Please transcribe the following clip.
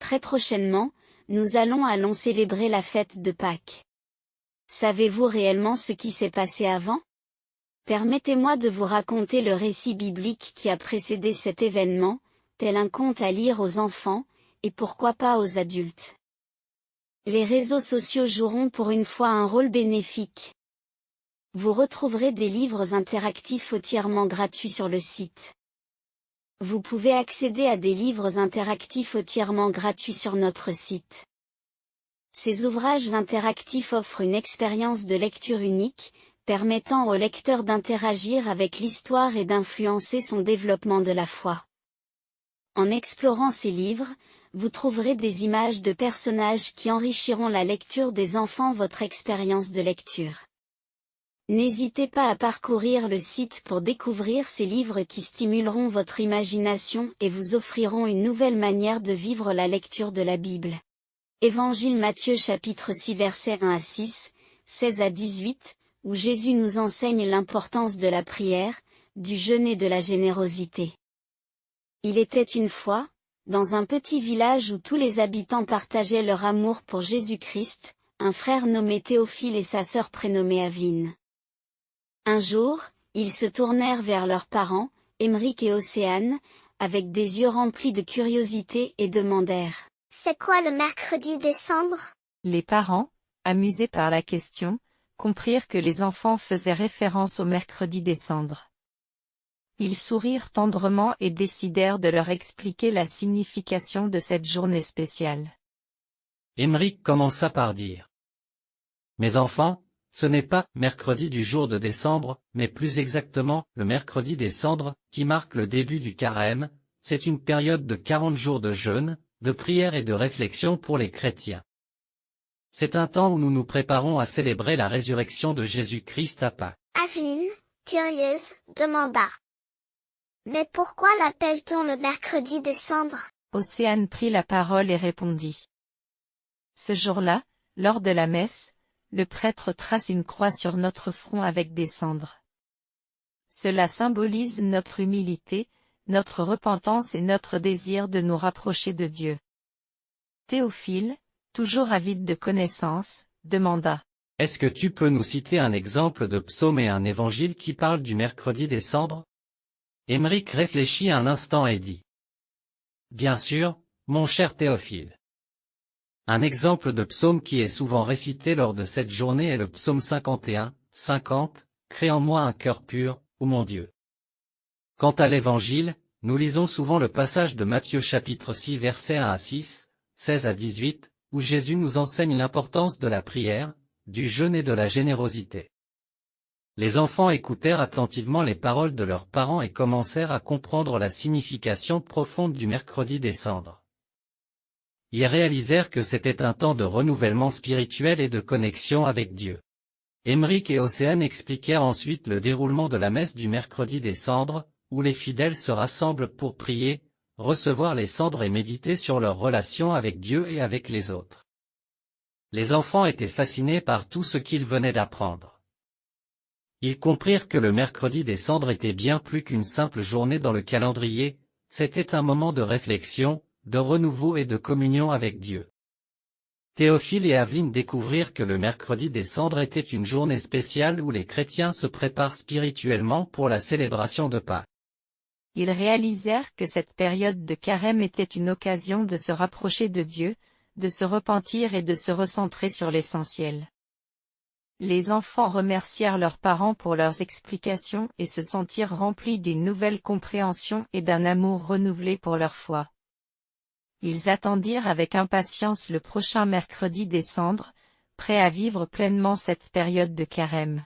Très prochainement, nous allons célébrer la fête de Pâques. Savez-vous réellement ce qui s'est passé avant? Permettez-moi de vous raconter le récit biblique qui a précédé cet événement, tel un conte à lire aux enfants, et pourquoi pas aux adultes. Les réseaux sociaux joueront pour une fois un rôle bénéfique. Vous retrouverez des livres interactifs entièrement gratuits sur le site. Vous pouvez accéder à des livres interactifs entièrement gratuits sur notre site. Ces ouvrages interactifs offrent une expérience de lecture unique, permettant au lecteur d'interagir avec l'histoire et d'influencer son développement de la foi. En explorant ces livres, vous trouverez des images de personnages qui enrichiront la lecture des enfants votre expérience de lecture. N'hésitez pas à parcourir le site pour découvrir ces livres qui stimuleront votre imagination et vous offriront une nouvelle manière de vivre la lecture de la Bible. Évangile Matthieu chapitre 6 versets 1 à 6, 16 à 18, où Jésus nous enseigne l'importance de la prière, du jeûne et de la générosité. Il était une fois, dans un petit village où tous les habitants partageaient leur amour pour Jésus-Christ, un frère nommé Théophile et sa sœur prénommée Aveline. Un jour, ils se tournèrent vers leurs parents, Émeric et Océane, avec des yeux remplis de curiosité et demandèrent: « C'est quoi le mercredi des cendres ?» Les parents, amusés par la question, comprirent que les enfants faisaient référence au mercredi des cendres. Ils sourirent tendrement et décidèrent de leur expliquer la signification de cette journée spéciale. Émeric commença par dire: « Mes enfants, ce n'est pas mercredi du jour de décembre, mais plus exactement le mercredi des cendres, qui marque le début du carême. C'est une période de 40 jours de jeûne, de prière et de réflexion pour les chrétiens. C'est un temps où nous nous préparons à célébrer la résurrection de Jésus-Christ à Pâques. » Aveline, curieuse, demanda: « Mais pourquoi l'appelle-t-on le mercredi des cendres ?» Océane prit la parole et répondit: « Ce jour-là, lors de la messe, le prêtre trace une croix sur notre front avec des cendres. Cela symbolise notre humilité, notre repentance et notre désir de nous rapprocher de Dieu. » Théophile, toujours avide de connaissances, demanda: « Est-ce que tu peux nous citer un exemple de psaume et un évangile qui parlent du mercredi des cendres ?» Émeric réfléchit un instant et dit: « Bien sûr, mon cher Théophile. Un exemple de psaume qui est souvent récité lors de cette journée est le psaume 51, 50, « Crée en moi un cœur pur, ô mon Dieu. » Quant à l'évangile, nous lisons souvent le passage de Matthieu chapitre 6 versets 1 à 6, 16 à 18, où Jésus nous enseigne l'importance de la prière, du jeûne et de la générosité. Les enfants écoutèrent attentivement les paroles de leurs parents et commencèrent à comprendre la signification profonde du mercredi des cendres. Ils réalisèrent que c'était un temps de renouvellement spirituel et de connexion avec Dieu. Émeric et Océane expliquèrent ensuite le déroulement de la messe du mercredi des cendres, où les fidèles se rassemblent pour prier, recevoir les cendres et méditer sur leur relation avec Dieu et avec les autres. Les enfants étaient fascinés par tout ce qu'ils venaient d'apprendre. Ils comprirent que le mercredi des cendres était bien plus qu'une simple journée dans le calendrier, c'était un moment de réflexion, de renouveau et de communion avec Dieu. Théophile et Aveline découvrirent que le mercredi des cendres était une journée spéciale où les chrétiens se préparent spirituellement pour la célébration de Pâques. Ils réalisèrent que cette période de carême était une occasion de se rapprocher de Dieu, de se repentir et de se recentrer sur l'essentiel. Les enfants remercièrent leurs parents pour leurs explications et se sentirent remplis d'une nouvelle compréhension et d'un amour renouvelé pour leur foi. Ils attendirent avec impatience le prochain mercredi des cendres, prêts à vivre pleinement cette période de carême.